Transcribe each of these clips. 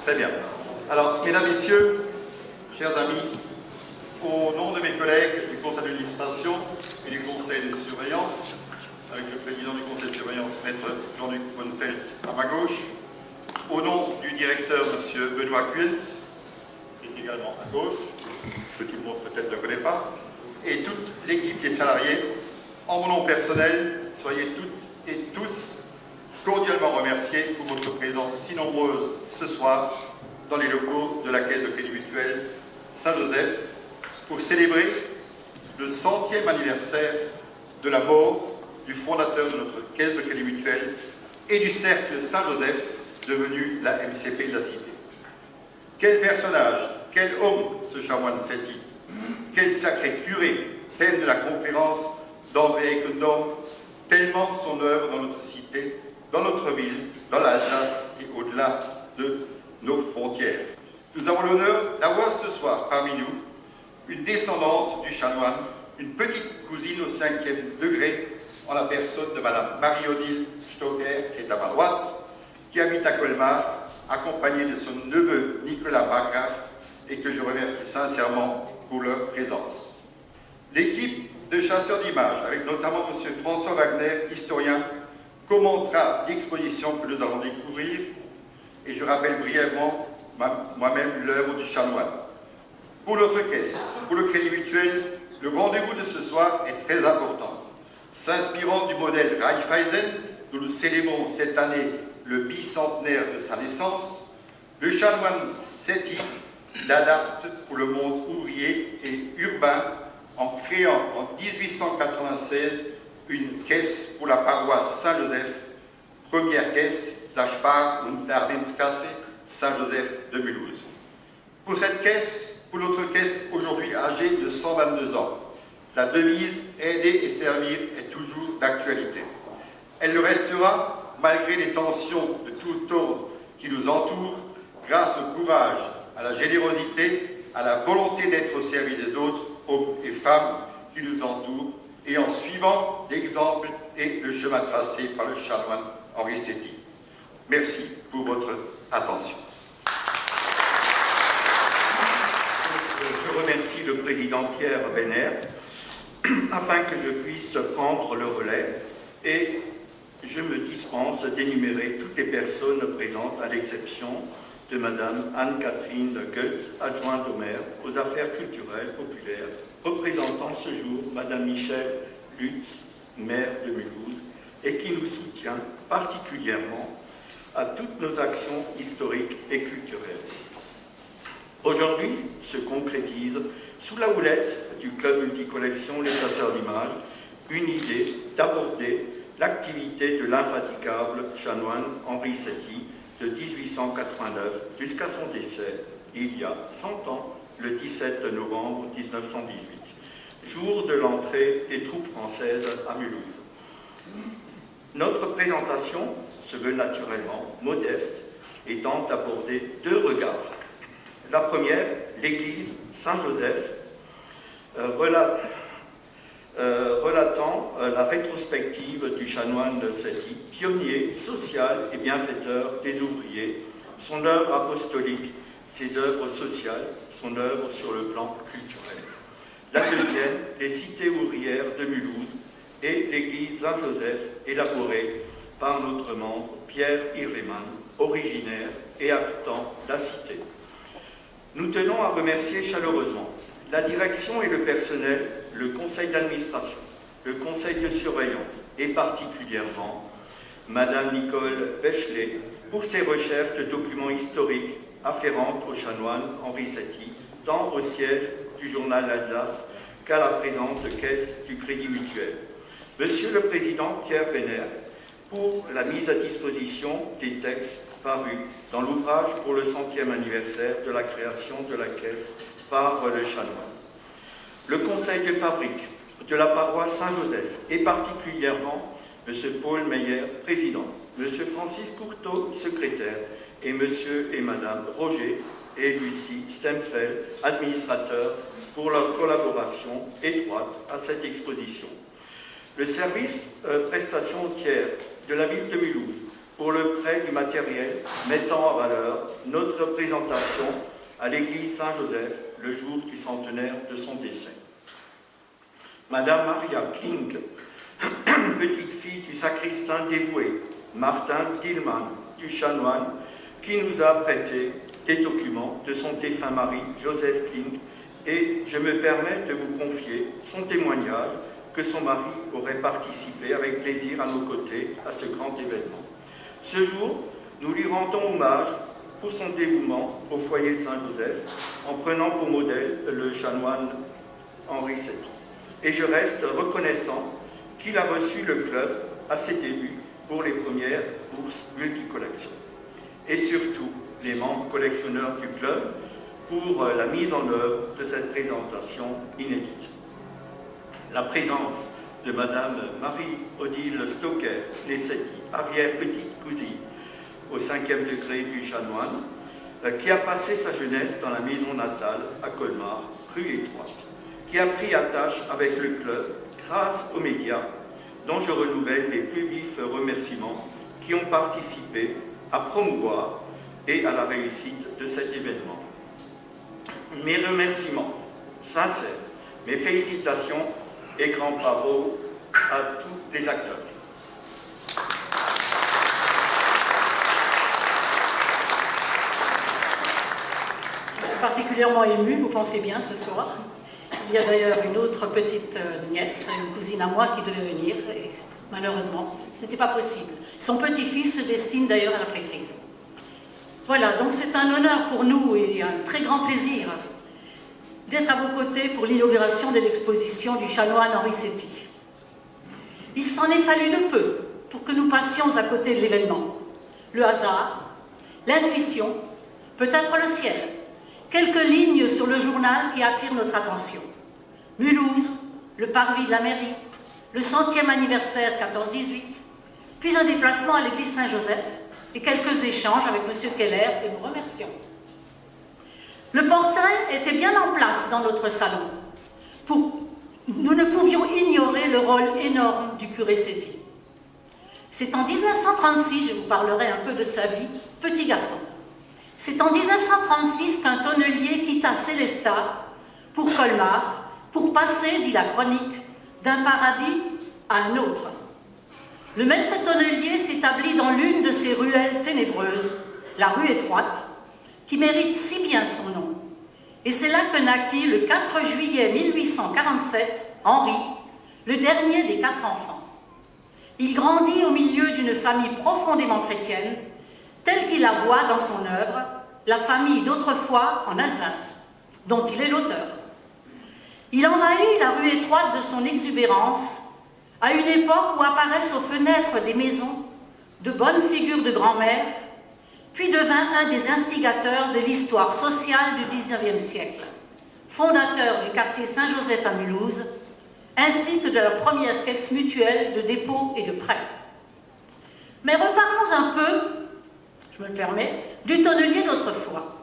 Très bien. Alors, mesdames, messieurs, chers amis, au nom de mes collègues du conseil d'administration et du conseil de surveillance, avec le président du conseil de surveillance, maître Jean-Luc Bonnefeld à ma gauche, au nom du directeur, monsieur Benoît Kuentz, qui est également à gauche, que tout le monde peut-être ne connaît pas, et toute l'équipe des salariés, en mon nom personnel, soyez toutes et tous cordialement remerciés pour votre présence si nombreuse ce soir dans les locaux de la Caisse de Crédit Mutuel Saint-Joseph pour célébrer le 100e anniversaire de la mort du fondateur de notre Caisse de Crédit Mutuel et du Cercle Saint-Joseph, devenu la MCP de la Cité. Quel personnage, quel homme ce chanoine Setti, quel sacré curé, thème de la conférence d'André Ekendorf, tellement son œuvre dans notre cité, dans notre ville, dans l'Alsace et au-delà de nos frontières. Nous avons l'honneur d'avoir ce soir parmi nous une descendante du chanoine, une petite cousine au 5e degré, en la personne de Madame Marie-Odile Stocker, qui est à ma droite, qui habite à Colmar, accompagnée de son neveu Nicolas Margraf, et que je remercie sincèrement pour leur présence. L'équipe de chasseurs d'images, avec notamment M. François Wagner, historien, commentera l'exposition que nous allons découvrir, et je rappelle brièvement moi-même l'œuvre du chanoine. Pour notre caisse, pour le Crédit Mutuel, le rendez-vous de ce soir est très important. S'inspirant du modèle Raiffeisen, dont nous célébrons cette année le bicentenaire de sa naissance, le chanoine Setti l'adapte pour le monde ouvrier et urbain en créant en 1896 une caisse pour la paroisse Saint-Joseph, première caisse, la Spar- und Darlehenskasse Saint-Joseph de Mulhouse. Pour cette caisse, pour notre caisse aujourd'hui âgée de 122 ans, la devise « Aider et servir » est toujours d'actualité. Elle le restera malgré les tensions de tout ordre qui nous entourent, grâce au courage, à la générosité, à la volonté d'être au service des autres, hommes et femmes qui nous entourent, et en suivant l'exemple et le chemin tracé par le chanoine Henri Setti. Merci pour votre attention. Je remercie le président Pierre Benner afin que je puisse prendre le relais et je me dispense d'énumérer toutes les personnes présentes à l'exception de Madame Anne-Catherine Goetz, adjointe au maire aux affaires culturelles populaires, représentant ce jour Madame Michèle Lutz, maire de Mulhouse, et qui nous soutient particulièrement à toutes nos actions historiques et culturelles. Aujourd'hui se concrétise, sous la houlette du club multicollection Les Chasseurs d'images, une idée d'aborder l'activité de l'infatigable chanoine Henri Setti de 1889 jusqu'à son décès, il y a 100 ans, le 17 novembre 1918, jour de l'entrée des troupes françaises à Mulhouse. Notre présentation se veut naturellement modeste, étant d'aborder deux regards. La première, l'église Saint-Joseph, relatant la rétrospective du chanoine Setti, pionnier social et bienfaiteur des ouvriers, son œuvre apostolique, ses œuvres sociales, son œuvre sur le plan culturel. La deuxième, les cités ouvrières de Mulhouse et l'église Saint-Joseph, élaborée par notre membre Pierre Irleman, originaire et habitant la cité. Nous tenons à remercier chaleureusement la direction et le personnel, le conseil d'administration, le conseil de surveillance et particulièrement Madame Nicole Bechelet pour ses recherches de documents historiques afférentes au chanoine Henri Setti, tant au siège du journal Alsace qu'à la présente caisse du Crédit Mutuel. Monsieur le Président Pierre Benner, pour la mise à disposition des textes parus dans l'ouvrage pour le 100e anniversaire de la création de la caisse par le chanoine. Le conseil de fabrique de la paroisse Saint-Joseph et particulièrement M. Paul Meyer, président, M. Francis Courteau, secrétaire, et M. et Mme Roger et Lucie Stemfeld, administrateurs, pour leur collaboration étroite à cette exposition. Le service prestations tiers de la ville de Mulhouse, pour le prêt du matériel mettant en valeur notre présentation à l'église Saint-Joseph le jour du centenaire de son décès. Madame Maria Kling, petite fille du sacristain dévoué, Martin Tillman, du chanoine, qui nous a prêté des documents de son défunt mari, Joseph Kling, et je me permets de vous confier son témoignage que son mari aurait participé avec plaisir à nos côtés à ce grand événement. Ce jour, nous lui rendons hommage pour son dévouement au foyer Saint-Joseph en prenant pour modèle le chanoine Henri Setti. Et je reste reconnaissant qu'il a reçu le club à ses débuts pour les premières bourses multicollections. Et surtout, les membres collectionneurs du club pour la mise en œuvre de cette présentation inédite. La présence de Madame Marie-Odile Stocker-Lessetti, arrière-petite-cousine au 5e degré du chanoine, qui a passé sa jeunesse dans la maison natale à Colmar, rue Étroite, qui a pris attache avec le club grâce aux médias, dont je renouvelle les plus vifs remerciements qui ont participé à promouvoir et à la réussite de cet événement. Mes remerciements sincères, mes félicitations et grand bravo à tous les acteurs. Je suis particulièrement émue, vous pensez bien, ce soir. Il y a d'ailleurs une autre petite nièce, une cousine à moi qui devait venir, et malheureusement, ce n'était pas possible. Son petit-fils se destine d'ailleurs à la prêtrise. Voilà, donc c'est un honneur pour nous et un très grand plaisir d'être à vos côtés pour l'inauguration de l'exposition du chanoine Henri Setti. Il s'en est fallu de peu pour que nous passions à côté de l'événement. Le hasard, l'intuition, peut-être le ciel, quelques lignes sur le journal qui attirent notre attention. Mulhouse, le parvis de la mairie, le 100e anniversaire 14-18, puis un déplacement à l'église Saint-Joseph et quelques échanges avec M. Keller et nous remercions. Le portrait était bien en place dans notre salon. Nous ne pouvions ignorer le rôle énorme du curé Setti. C'est en 1936, je vous parlerai un peu de sa vie, petit garçon. C'est en 1936 qu'un tonnelier quitta Célestat pour Colmar, pour passer, dit la chronique, d'un paradis à un autre. Le maître tonnelier s'établit dans l'une de ces ruelles ténébreuses, la rue Étroite, qui mérite si bien son nom. Et c'est là que naquit le 4 juillet 1847 Henri, le dernier des 4 enfants. Il grandit au milieu d'une famille profondément chrétienne, telle qu'il la voit dans son œuvre, la famille d'autrefois en Alsace, dont il est l'auteur. Il envahit la rue Étroite de son exubérance, à une époque où apparaissent aux fenêtres des maisons de bonnes figures de grand-mère, puis devint un des instigateurs de l'histoire sociale du XIXe siècle, fondateur du quartier Saint-Joseph à Mulhouse, ainsi que de la première caisse mutuelle de dépôt et de prêt. Mais reparlons un peu, je me le permets, du tonnelier d'autrefois.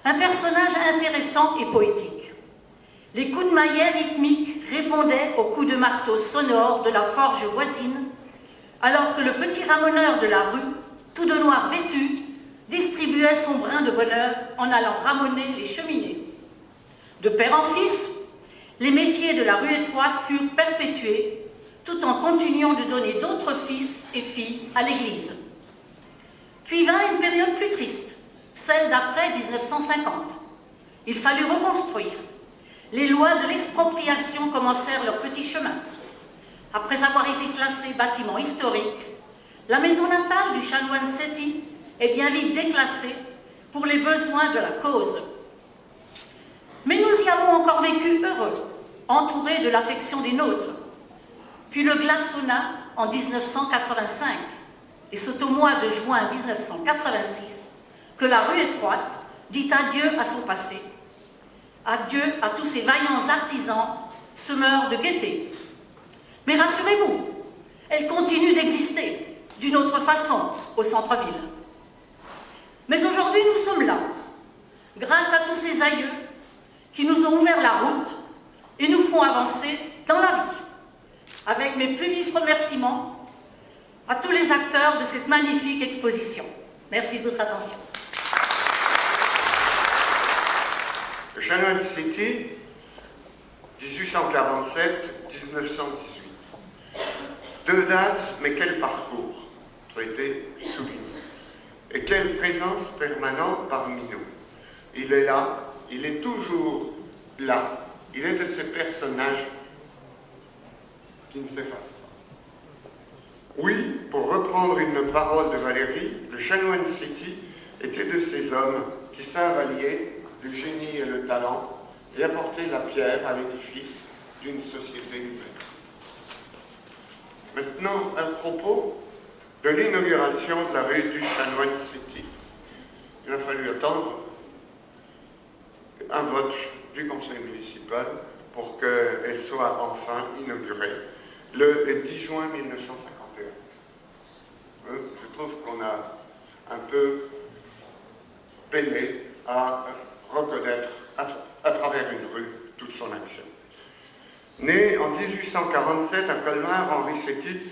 Un personnage intéressant et poétique. Les coups de maillet rythmiques répondaient aux coups de marteau sonores de la forge voisine, alors que le petit ramoneur de la rue, tout de noir vêtu, distribuait son brin de bonheur en allant ramoner les cheminées. De père en fils, les métiers de la rue Étroite furent perpétués, tout en continuant de donner d'autres fils et filles à l'Église. Puis vint une période plus triste, celle d'après 1950. Il fallut reconstruire. Les lois de l'expropriation commencèrent leur petit chemin. Après avoir été classée bâtiment historique, la maison natale du chanoine Setti est bien vite déclassée pour les besoins de la cause. Mais nous y avons encore vécu heureux, entourés de l'affection des nôtres. Puis le glaçonna en 1985, et c'est au mois de juin 1986 que la rue Étroite dit adieu à son passé. Adieu à tous ces vaillants artisans semeurs de gaieté. Mais rassurez-vous, elle continue d'exister d'une autre façon au centre-ville. Mais aujourd'hui, nous sommes là, grâce à tous ces aïeux qui nous ont ouvert la route et nous font avancer dans la vie. Avec mes plus vifs remerciements, à tous les acteurs de cette magnifique exposition. Merci de votre attention. Le Chanoine City, 1847-1918. Deux dates, mais quel parcours, ça a été souligné. Et quelle présence permanente parmi nous. Il est là, il est toujours là. Il est de ces personnages qui ne s'effacent pas. Oui, pour reprendre une parole de Valérie, le Chanoine City était de ces hommes qui savent allier le génie et le talent et apporter la pierre à l'édifice d'une société humaine. Maintenant, à propos de l'inauguration de la rue du Chanoine City, il a fallu attendre un vote du conseil municipal pour qu'elle soit enfin inaugurée le 10 juin 1951. Je trouve qu'on a un peu peiné à reconnaître à travers une rue toute son action. Né en 1847 à Colmar, Henri Séti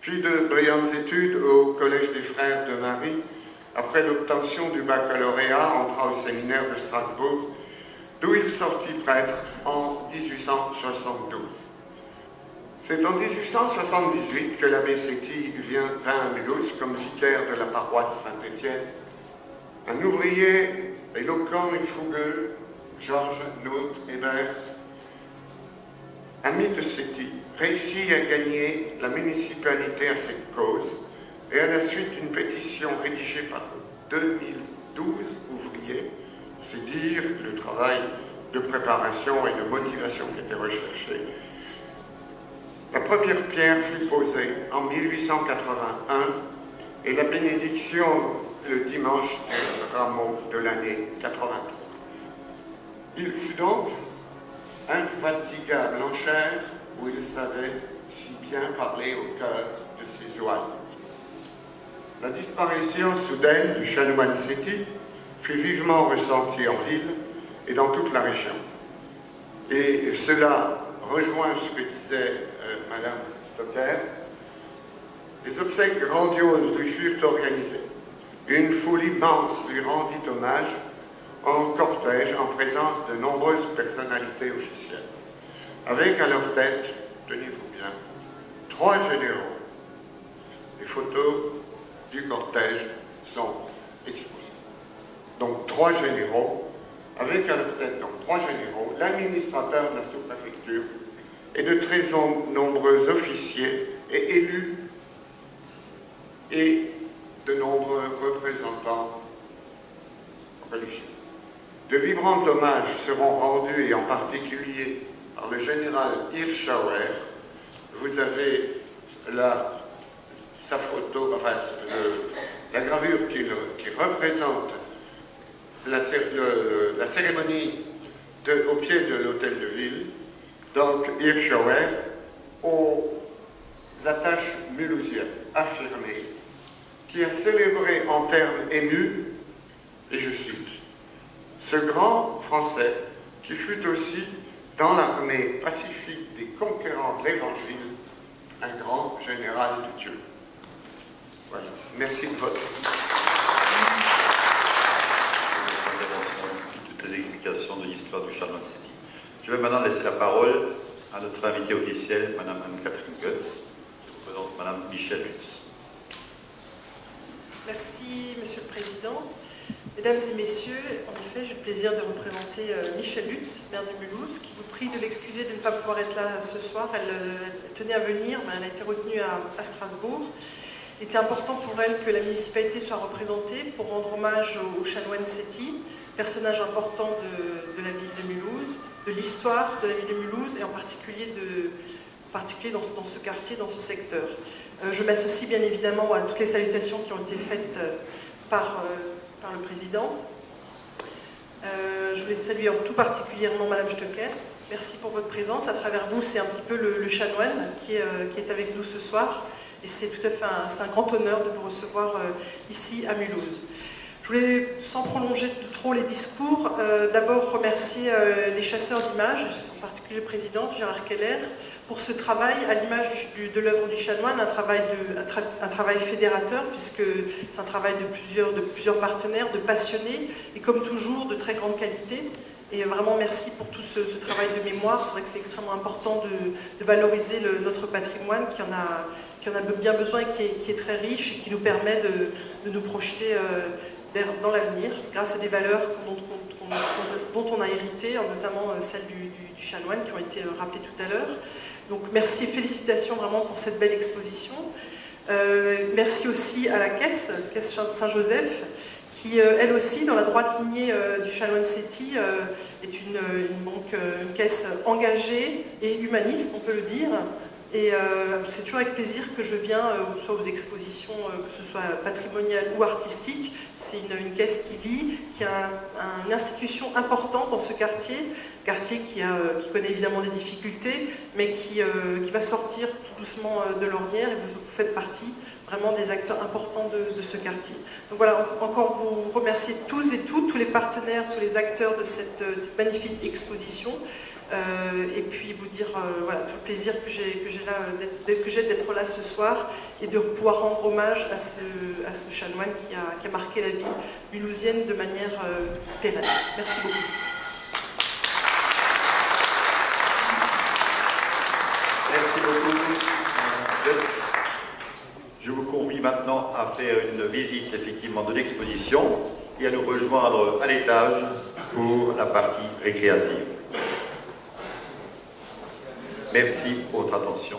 fit de brillantes études au Collège des Frères de Marie. Après l'obtention du baccalauréat, entra au séminaire de Strasbourg, d'où il sortit prêtre en 1872. C'est en 1878 que l'abbé Séti vint à Mulhouse comme vicaire de la paroisse Saint-Étienne. Un ouvrier éloquent et fougueux, Georges Naut Hébert, ami de Séti, réussit à gagner la municipalité à cette cause et à la suite d'une pétition rédigée par 2012 ouvriers, c'est dire le travail de préparation et de motivation qui était recherché. La première pierre fut posée en 1881 et la bénédiction le dimanche du rameau de l'année 83. Il fut donc infatigable en chair, où il savait si bien parler au cœur de ses ouailles. La disparition soudaine du Chanoine City fut vivement ressentie en ville et dans toute la région. Et cela rejoint ce que disait Madame Stocker. Les obsèques grandioses lui furent organisées. Une foule immense lui rendit hommage en cortège en présence de nombreuses personnalités officielles, avec à leur tête, tenez-vous bien, 3 généraux. Les photos du cortège sont exposées. Donc 3 généraux, avec à leur tête donc 3 généraux, l'administrateur de la sous-préfecture et de très nombreux officiers et élus et de nombreux représentants religieux. De vibrants hommages seront rendus, et en particulier par le général Hirschauer. Vous avez là sa photo, enfin la gravure qui représente la cérémonie au pied de l'hôtel de ville. Donc Hirschauer, aux attaches mulhousiennes affirmées, qui a célébré en termes émus, et je cite, « Ce grand Français qui fut aussi dans l'armée pacifique des conquérants de l'Évangile, un grand général de Dieu. » Voilà. Merci de votre. Toutes les explications de l'histoire du Chanoine City. Je vais maintenant laisser la parole à notre invitée officielle, Madame Anne-Catherine Goetz, qui représente Madame Michèle Lutz. Merci, Monsieur le Président. Mesdames et Messieurs, en effet, j'ai le plaisir de représenter Michèle Lutz, maire de Mulhouse, qui vous prie de l'excuser de ne pas pouvoir être là ce soir. Elle tenait à venir, mais elle a été retenue à Strasbourg. Il était important pour elle que la municipalité soit représentée pour rendre hommage au Chanoine Séti, personnage important de la ville de Mulhouse, de l'histoire de la ville de Mulhouse, et en particulier dans ce quartier, dans ce secteur. Je m'associe bien évidemment à toutes les salutations qui ont été faites par le Président. Je voulais saluer tout particulièrement Madame Stocker. Merci pour votre présence. À travers vous, c'est un petit peu le chanoine qui est avec nous ce soir. Et c'est tout à fait un grand honneur de vous recevoir ici à Mulhouse. Je voulais, sans prolonger trop les discours, d'abord remercier les chasseurs d'images, en particulier le président Gérard Keller, pour ce travail à l'image de l'œuvre du chanoine, un travail fédérateur, puisque c'est un travail de plusieurs partenaires, de passionnés, et comme toujours, de très grande qualité. Et vraiment merci pour tout ce travail de mémoire. C'est vrai que c'est extrêmement important de valoriser notre patrimoine qui en a bien besoin et qui est très riche et qui nous permet de nous projeter dans l'avenir grâce à des valeurs dont on a hérité, notamment celles du chanoine qui ont été rappelées tout à l'heure. Donc merci et félicitations vraiment pour cette belle exposition. Merci aussi à la Caisse Saint-Joseph, qui elle aussi, dans la droite lignée du chanoine Séti, est une caisse engagée et humaniste, on peut le dire. Et c'est toujours avec plaisir que je viens, soit aux expositions, que ce soit patrimoniales ou artistiques. C'est une caisse qui vit, qui a une institution importante dans ce quartier qui connaît évidemment des difficultés, mais qui va sortir tout doucement de l'ornière, et vous faites partie vraiment des acteurs importants de ce quartier. Donc voilà, encore vous remercier tous et toutes, tous les partenaires, tous les acteurs de cette magnifique exposition. Et puis vous dire voilà, tout le plaisir que j'ai d'être là ce soir et de pouvoir rendre hommage à ce chanoine qui a marqué la vie mulhousienne de manière pérenne. Merci beaucoup. Merci beaucoup. Je vous convie maintenant à faire une visite effectivement de l'exposition et à nous rejoindre à l'étage pour la partie récréative. Merci pour votre attention.